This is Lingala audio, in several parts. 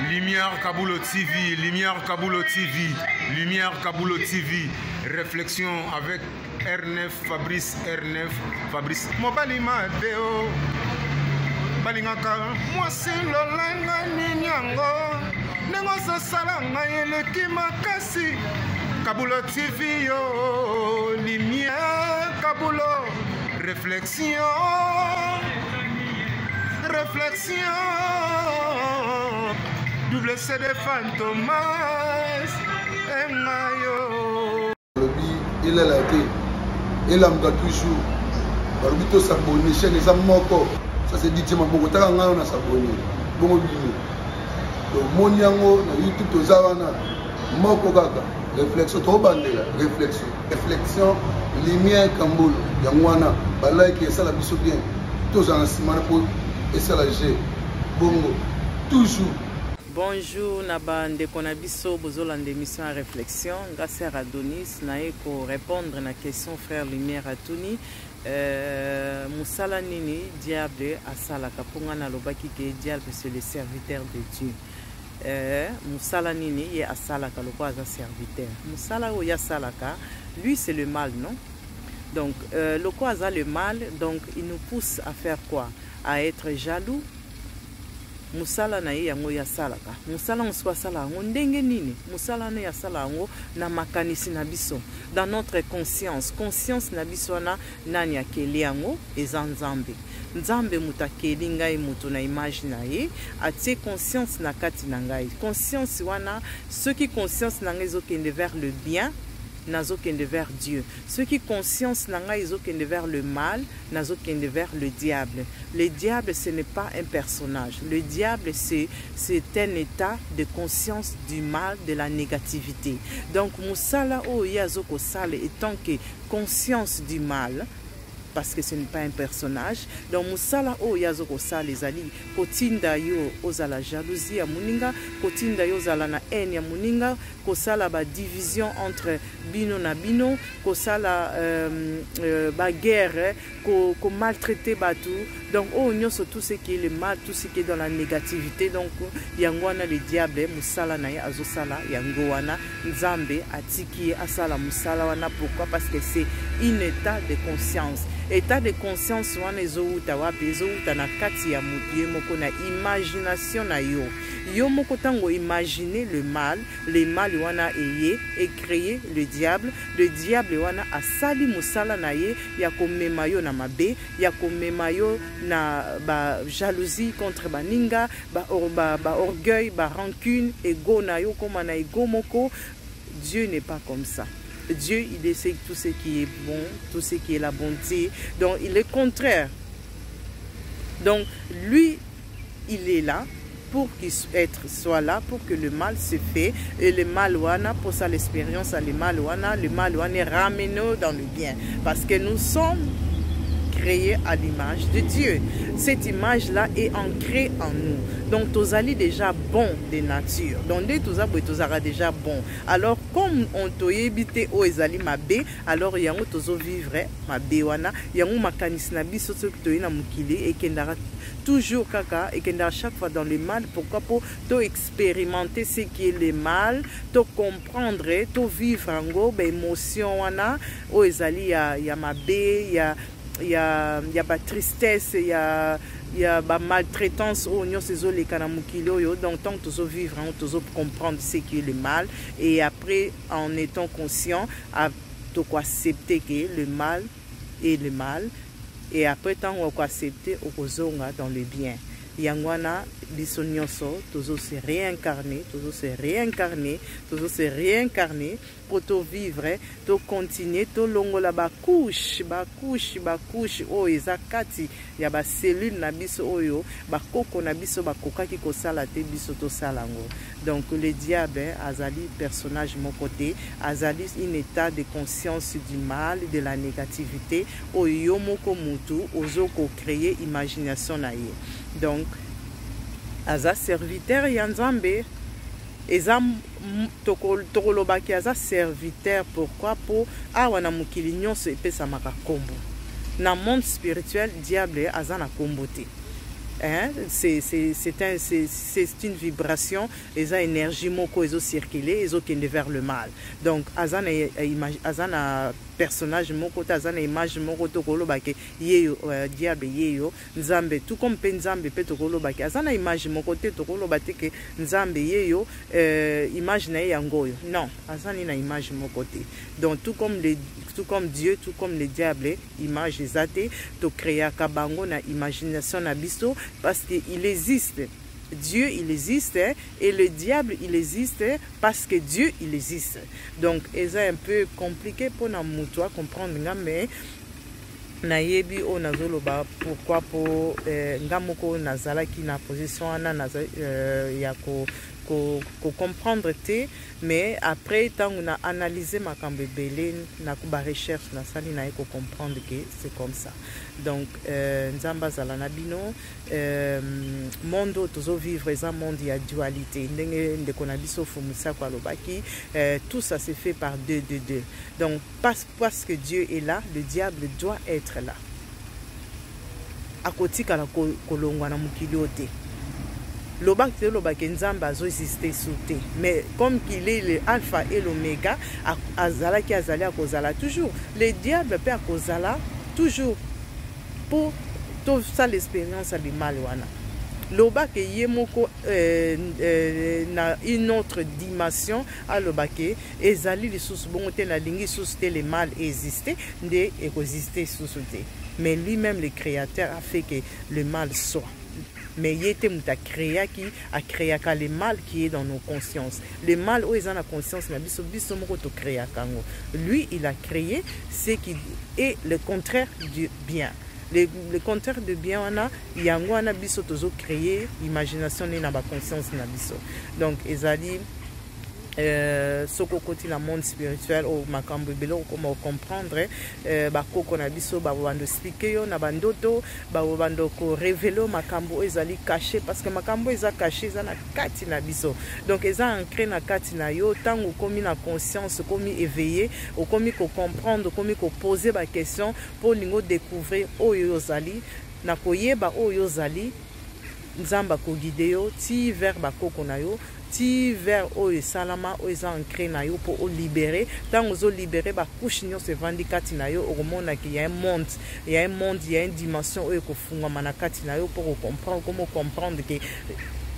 Lumière Kabulo TV, Lumière Kabulo TV, Lumière Kabulo TV. Réflexion avec R9, Fabrice R9, Fabrice. Mobali Mateo, Balingaka, moi c'est l'olanga ninyango, nengosa salanga eleki makasi. Kabulo TV yo, Lumière Kabulo, réflexion, réflexion. Double CD Fantomas Mayo. Il est là, il a toujours. Barbito s'abonne, chaîne les amoko. Ça c'est dit, tu m'as beaucoup de temps à s'abonner. Bon, donc, mon yango, YouTube, tout ça, moko gaga. Réflexion, trop bandela. Réflexion. Réflexion, lumière, Kamboul. Yangwana, balai qui est ça la biso bien. Tout ça, c'est pour et ça la G. Bongo. Toujours. Bonjour, Nabande Konabiso, Bozoland d'émission à réflexion. Grâce à Adonis, nae pour répondre à la question frère Lumière Atuni. Moussala Nini, diable, Asala Kapungana Lobaki, qui est diable, c'est le serviteur de Dieu. Moussala Nini, il est Asala Kaloko, un serviteur. Moussala ou Yasalaka, lui c'est le mal, non? Donc, le quoi a le mal, donc il nous pousse à faire quoi? À être jaloux. Musala na yango ya salaka musala nswa sala ngo ndenge nini musala na ya sala ngo na makanisi na biso dans notre conscience na biso na nani akeli yango eza nzambe nzambe mutakeli ngai mutu na image na ye atie conscience na kati na ngai conscience wana ceux qui conscience na ngai ezokende vers le bien nazokende vers Dieu. Ceux qui conscience nanga izokende vers le mal, nazokende vers le diable. Le diable ce n'est pas un personnage. Le diable c'est un état de conscience du mal, de la négativité. Donc musala o yazoko sale étant que conscience du mal, parce que ce n'est pas un personnage. Donc musala o yazoko sale ezali kotinda yo ozala jalousie ya muninga, kotinda yo ozala na haine ya muninga, kosala ba division entre bino na bino, kosala ba guerre, ko maltraiter batu. Donc oh nyoso tout ce qui est le mal, tout ce qui est dans la négativité. Donc yangwana le diable musala na ye azosala yango wana nzambe atiki asala musala wana. Pourquoi? Parce que c'est un état de conscience. État de conscience wana ezouta wapi ezouta na kati ya mutu moko na imagination na yo. Yo moko tango imaginer le mal wana eye et créer le diable wana asali musala na ye ya komema yo na mabe, ya komema yo na ba jalousie contre baninga, ba orgueil, ba rancune, ego na yo koma na ego moko. Dieu n'est pas comme ça. Dieu, il essaie tout ce qui est bon, tout ce qui est la bonté. Donc, il est contraire. Donc, lui, il est là pour qu'il soit là, pour que le mal se fait. Et le mal, wana, pour ça, l'expérience, le mal, wana est ramené dans le bien. Parce que nous sommes créés à l'image de Dieu. Cette image-là est ancrée en nous. Donc, tous allez déjà bon de nature. Donc, tous allez déjà bon. Alors, comme on t'a évité aux ezali mabe, alors yango tozo vivre mabe wana, yango makanis na biso so to ina mukili et kendara toujours kaka et kendara chaque fois dans le mal. Pourquoi? Pour to expérimenter ce qui est le mal, to comprendre, to vivre ngo ba émotion wana aux ezali ya mabe, il y a pas tristesse, il y a ba maltraitance au nyo sezo le kanamukilo yo. Donc tant que tu vivre, tu comprendre ce qui est le mal et après en étant conscient à to accepter que le mal est le mal et après tant on accepter au kozonga dans le bien. Yangwana biso nyonso tozo se réincarner, pour to vivre, to continuer, to longola ba couche o ezakati ya ba cellule na biso oyo ba koko na biso ba kokaki ko sala te biso to salango. Donc le diable azali personnage mon côté, azali un état de conscience du mal, de la négativité oyo moko mutu ozoko créer imagination na ye. Donc aza serviteur ya nzambe eza tokolobaki aza serviteur. Pourquoi? Pour awana mukili nyonso epesa maka kombo na monde spirituel. Diable aza na kombo te. hein? C'est une vibration, ils ont énergie moko, ils ont circulé, ils ont qui vers le mal. Donc azana personnage moko, azana image moko to kolo bake yeyo diable yeyo nzambe, tout comme pe nzambe pe to kolo bake azana image moko te to kolo bate ke nzambe yeyo image na yangoyo. Non, azana na image moko te. Donc tout comme Dieu, tout comme le diable, image zate to créer kabango na imagination na biso, parce qu'il existe. Dieu, il existe, hein, et le diable, il existe parce que Dieu, il existe. Donc, c'est un peu compliqué pour nous comprendre, mais nayebi o nazoloba pourquoi pour ngamoko nazala qui na position ana ya ko comprendre te, mais après tant on a analysé ma kambebele na kuba recherche na sali na ko comprendre que c'est comme ça. Donc nzamba zala na bino mondo tozo vivre za monde ya dualité ndenge ndeko na biso fumusa kwa lobaki, tout ça se fait par deux. Donc parce que Dieu est là, le diable doit être là. Akotika la kolongwa na mukili te. Lobak nzamba azo exister souté, mais comme qu'il est le alpha et l'oméga, azala ki azali akozala toujours, le diable peut akozala toujours pour tout ça l'expérience du mal wana. Lobak yemoko na une autre dimension à lobak ezali li sous bonté na lingi sous le mal exister de exister sous souté, mais lui-même le créateur a fait que le mal soit. Mais il était a créé le mal qui est dans nos consciences. Le mal où ils ont la conscience, lui il a créé ce qui est le contraire du bien. Le contraire de bien, il y a un biso tozo créé imagination et na conscience na biso. Donc ils ont dit soko koti la monde spirituel au makambo belo comment comprendre bako kona biso ba bando expliquer yo na bandoto ba bando ko révéler makambo ezali caché, parce que makambo eza caché za na kati na biso. Donc eza ancré na kati na yo tango komi na conscience, komi éveillé, ou komi ko comprendre, komi ko poser ba question pour lingo découvrir oyo zali na koyeba oyo zali nzamba ko guider yo ti vers bako na yo ti vers oyo salama oyo eza ancré na yo pour libérer. Tant ozo libérer ba couche nyo se vandi kati na yo okomona ki y a un monde, il y a une dimension oyo ko funga manakati na yo pour comprendre comment comprendre que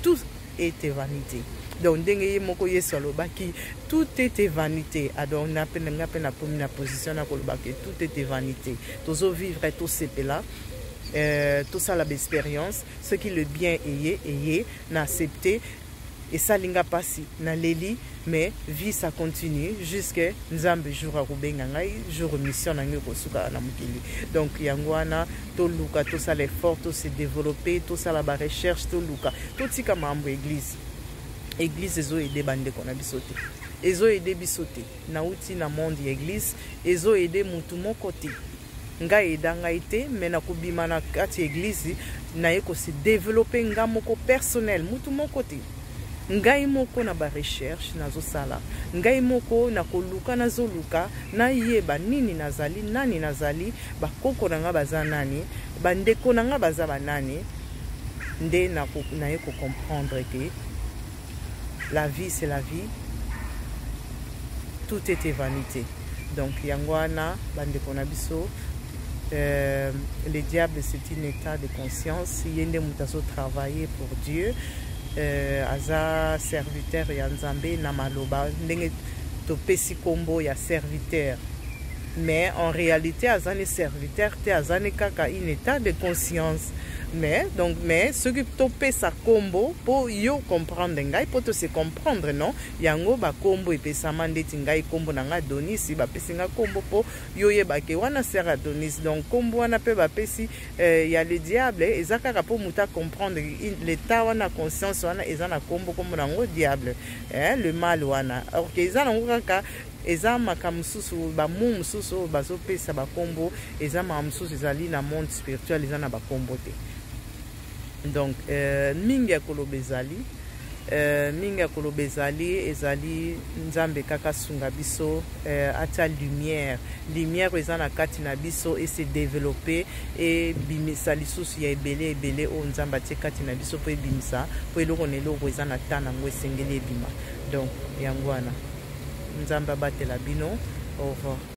tout est vanité. Donc ndenge moko yeso lobaki tout est vanité. Alors na pena na position na ko lobaki tout est vanité. Tozo vivre tout ce là. Tout ça l'expérience, ce qui le bien ayé, n'a accepté et ça linga passi na leli, mais vie ça continue jusqu'à nzambe jour à rubenga ngai jour mission na ngeko suka na mukili. Donc yangwana to luka tout ça l'effort, tout se développer, tout ça la recherche, tout luka tout tika mambo église ezo aider bande kona bisote, ezo aider bisote na uti na monde église, ezo aider mutu moko te ngai edanga ite mena kubima na kati église na yeko se développer nga moko personnel mutu moko te, ngai moko na ba recherche nazo sala, ngai moko na koluka nazo luka na yeba nini nazali, nani nazali, ba koko na nga baza nani, bandeko na nga baza banani, nde na yeko comprendre que la vie c'est la vie, tout était vanité. Donc yangwana bandeko na biso le diable c'est un état de conscience, yende mutaso travailler pour Dieu, aza serviteur ya nzambe na maloba ndenge topesi kombo ya serviteur, mais en réalité azane serviteur te azane kaka un état de conscience. Mais ce qui topé sa combo pour yo comprendre ngai pour se comprendre non yango ba combo et pesa mandeti ngai combo nanga Donis ba pesinga combo pour yo yeba ke wana sera Donis. Donc combo wana pe ba pesi ya le diable ezaka pour muta comprendre l'état wana conscience wana ezana combo comme nango diable le mal wana alors que ezana ngaka eza makamususu ba mususu bazopesa ba combo eza mamususu ezali na monde spirituel ezana ba combo te. Donc mingi ya kolobezali mingi ya koloba ezali nzambe kaka sunga biso atia lumière eza na kati na biso et se développer et bimisa lisusu ya ebele oyo nzambe atie kati na biso mpo ebimisa mpo eloko na eloko eza na ta nango esengeli ebima. Donc yango wana nzambe abatela bino. Au revoir.